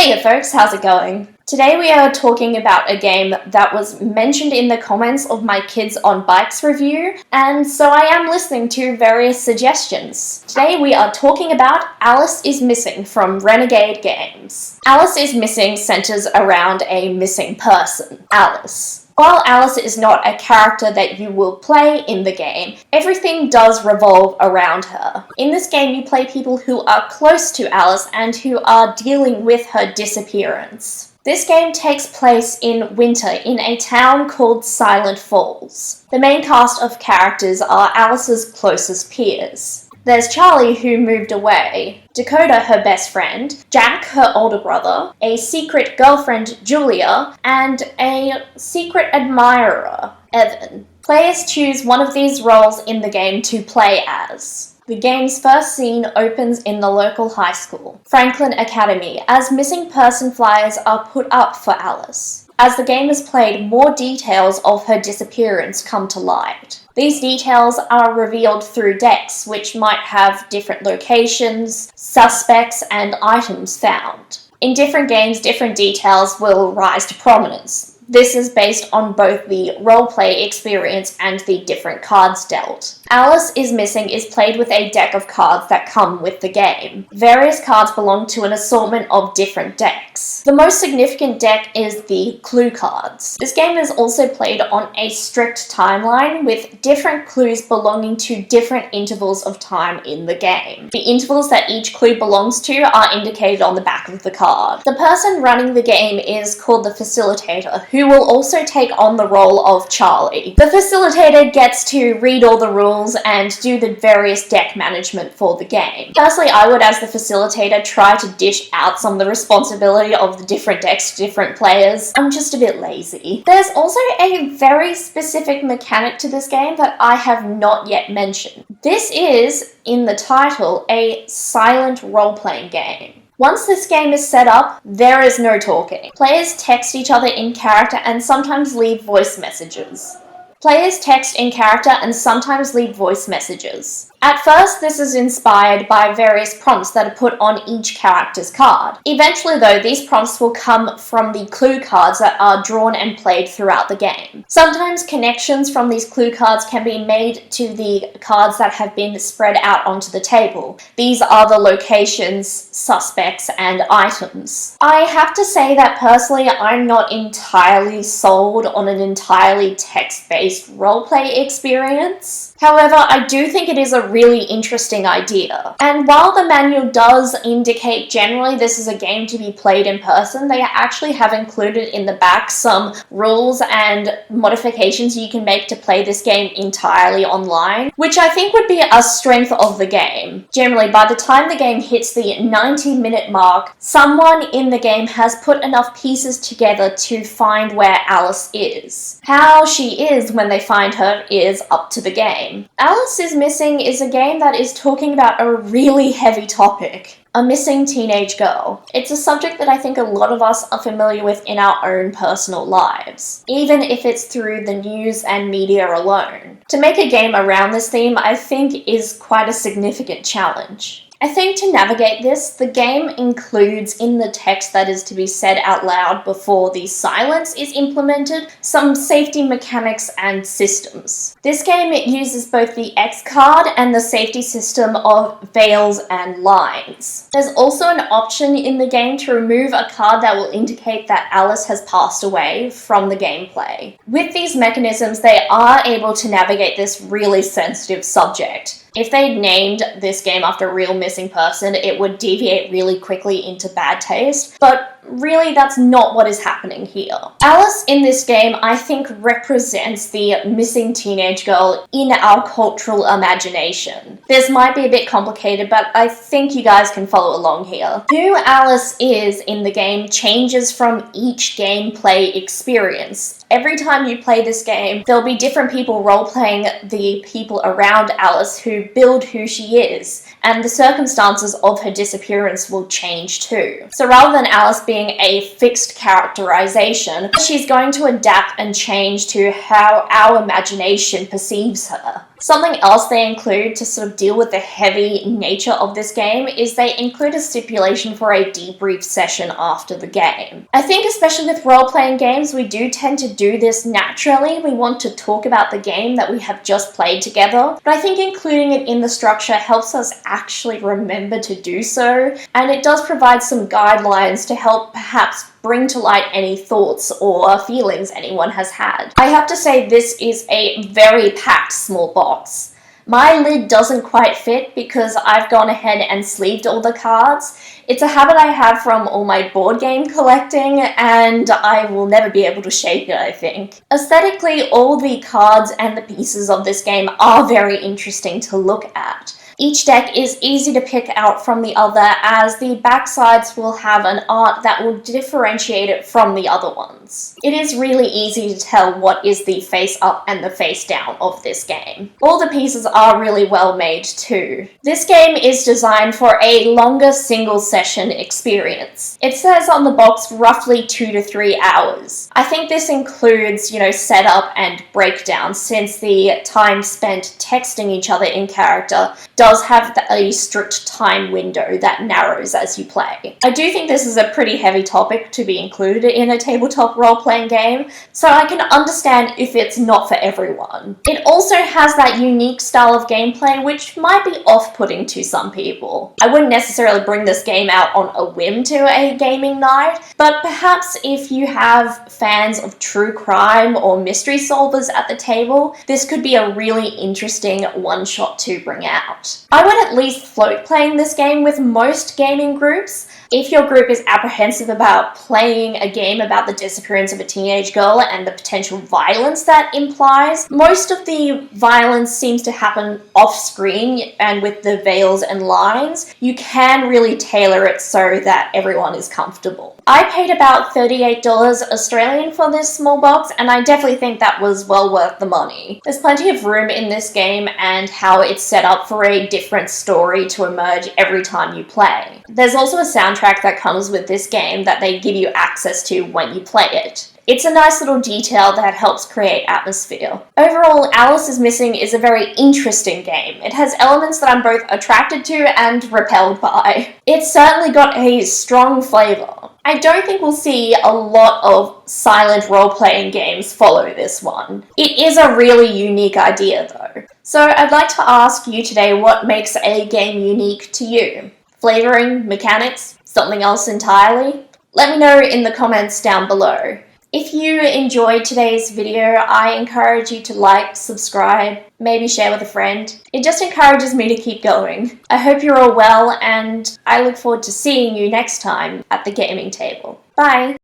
Hey folks, how's it going? Today we are talking about a game that was mentioned in the comments of my Kids on Bikes review, and so I am listening to various suggestions. Today we are talking about Alice is Missing from Renegade Games. Alice is Missing centers around a missing person, Alice. While Alice is not a character that you will play in the game, everything does revolve around her. In this game, you play people who are close to Alice and who are dealing with her disappearance. This game takes place in winter in a town called Silent Falls. The main cast of characters are Alice's closest peers. There's Charlie, who moved away, Dakota, her best friend, Jack, her older brother, a secret girlfriend, Julia, and a secret admirer, Evan. Players choose one of these roles in the game to play as. The game's first scene opens in the local high school, Franklin Academy, as missing person flyers are put up for Alice. As the game is played, more details of her disappearance come to light. These details are revealed through decks, which might have different locations, suspects, and items found. In different games, different details will rise to prominence. This is based on both the roleplay experience and the different cards dealt. Alice is Missing is played with a deck of cards that come with the game. Various cards belong to an assortment of different decks. The most significant deck is the clue cards. This game is also played on a strict timeline with different clues belonging to different intervals of time in the game. The intervals that each clue belongs to are indicated on the back of the card. The person running the game is called the facilitator, who will also take on the role of Charlie. The facilitator gets to read all the rules and do the various deck management for the game. Personally, I would, as the facilitator, try to dish out some of the responsibility of the different decks to different players. I'm just a bit lazy. There's also a very specific mechanic to this game that I have not yet mentioned. This is, in the title, a silent role-playing game. Once this game is set up, there is no talking. Players text each other in character and sometimes leave voice messages. Players text in character and sometimes leave voice messages. At first, this is inspired by various prompts that are put on each character's card. Eventually, though, these prompts will come from the clue cards that are drawn and played throughout the game. Sometimes connections from these clue cards can be made to the cards that have been spread out onto the table. These are the locations, suspects, and items. I have to say that personally, I'm not entirely sold on an entirely text-based roleplay experience. However, I do think it is a really interesting idea. And while the manual does indicate generally this is a game to be played in person, they actually have included in the back some rules and modifications you can make to play this game entirely online, which I think would be a strength of the game. Generally, by the time the game hits the 90-minute mark, someone in the game has put enough pieces together to find where Alice is. How she is when they find her is up to the game. Alice is Missing is a game that is talking about a really heavy topic. A missing teenage girl. It's a subject that I think a lot of us are familiar with in our own personal lives, even if it's through the news and media alone. To make a game around this theme, I think, is quite a significant challenge. I think to navigate this, the game includes in the text that is to be said out loud before the silence is implemented, some safety mechanics and systems. This game uses both the X card and the safety system of veils and lines. There's also an option in the game to remove a card that will indicate that Alice has passed away from the gameplay. With these mechanisms, they are able to navigate this really sensitive subject. If they'd named this game after a real missing person, it would deviate really quickly into bad taste, but really that's not what is happening here. Alice in this game, I think, represents the missing teenage girl in our cultural imagination. This might be a bit complicated, but I think you guys can follow along here. Who Alice is in the game changes from each gameplay experience. Every time you play this game, there'll be different people role-playing the people around Alice who build who she is, and the circumstances of her disappearance will change too. So rather than Alice being a fixed characterization, she's going to adapt and change to how our imagination perceives her. Something else they include to sort of deal with the heavy nature of this game is they include a stipulation for a debrief session after the game. I think especially with role-playing games, we do tend to do this naturally. We want to talk about the game that we have just played together, but I think including it in the structure helps us actually remember to do so, and it does provide some guidelines to help perhaps bring to light any thoughts or feelings anyone has had. I have to say this is a very packed small box. My lid doesn't quite fit because I've gone ahead and sleeved all the cards. It's a habit I have from all my board game collecting, and I will never be able to shake it, I think. Aesthetically, all the cards and the pieces of this game are very interesting to look at. Each deck is easy to pick out from the other, as the backsides will have an art that will differentiate it from the other ones. It is really easy to tell what is the face up and the face down of this game. All the pieces are really well made too. This game is designed for a longer single session experience. It says on the box roughly 2 to 3 hours. I think this includes, setup and breakdown, since the time spent texting each other in character does have a strict time window that narrows as you play. I do think this is a pretty heavy topic to be included in a tabletop role-playing game, so I can understand if it's not for everyone. It also has that unique style of gameplay which might be off-putting to some people. I wouldn't necessarily bring this game out on a whim to a gaming night, but perhaps if you have fans of true crime or mystery solvers at the table, this could be a really interesting one-shot to bring out. I would at least float playing this game with most gaming groups. If your group is apprehensive about playing a game about the disappearance of a teenage girl and the potential violence that implies, most of the violence seems to happen off-screen and with the veils and lines. You can really tailor it so that everyone is comfortable. I paid about $38 Australian for this small box, and I definitely think that was well worth the money. There's plenty of room in this game and how it's set up for a different story to emerge every time you play. There's also a soundtrack that comes with this game that they give you access to when you play it. It's a nice little detail that helps create atmosphere. Overall, Alice is Missing is a very interesting game. It has elements that I'm both attracted to and repelled by. It's certainly got a strong flavour. I don't think we'll see a lot of silent role-playing games follow this one. It is a really unique idea though. So I'd like to ask you today what makes a game unique to you? Flavouring, mechanics, something else entirely? Let me know in the comments down below. If you enjoyed today's video, I encourage you to like, subscribe, maybe share with a friend. It just encourages me to keep going. I hope you're all well, and I look forward to seeing you next time at the gaming table. Bye!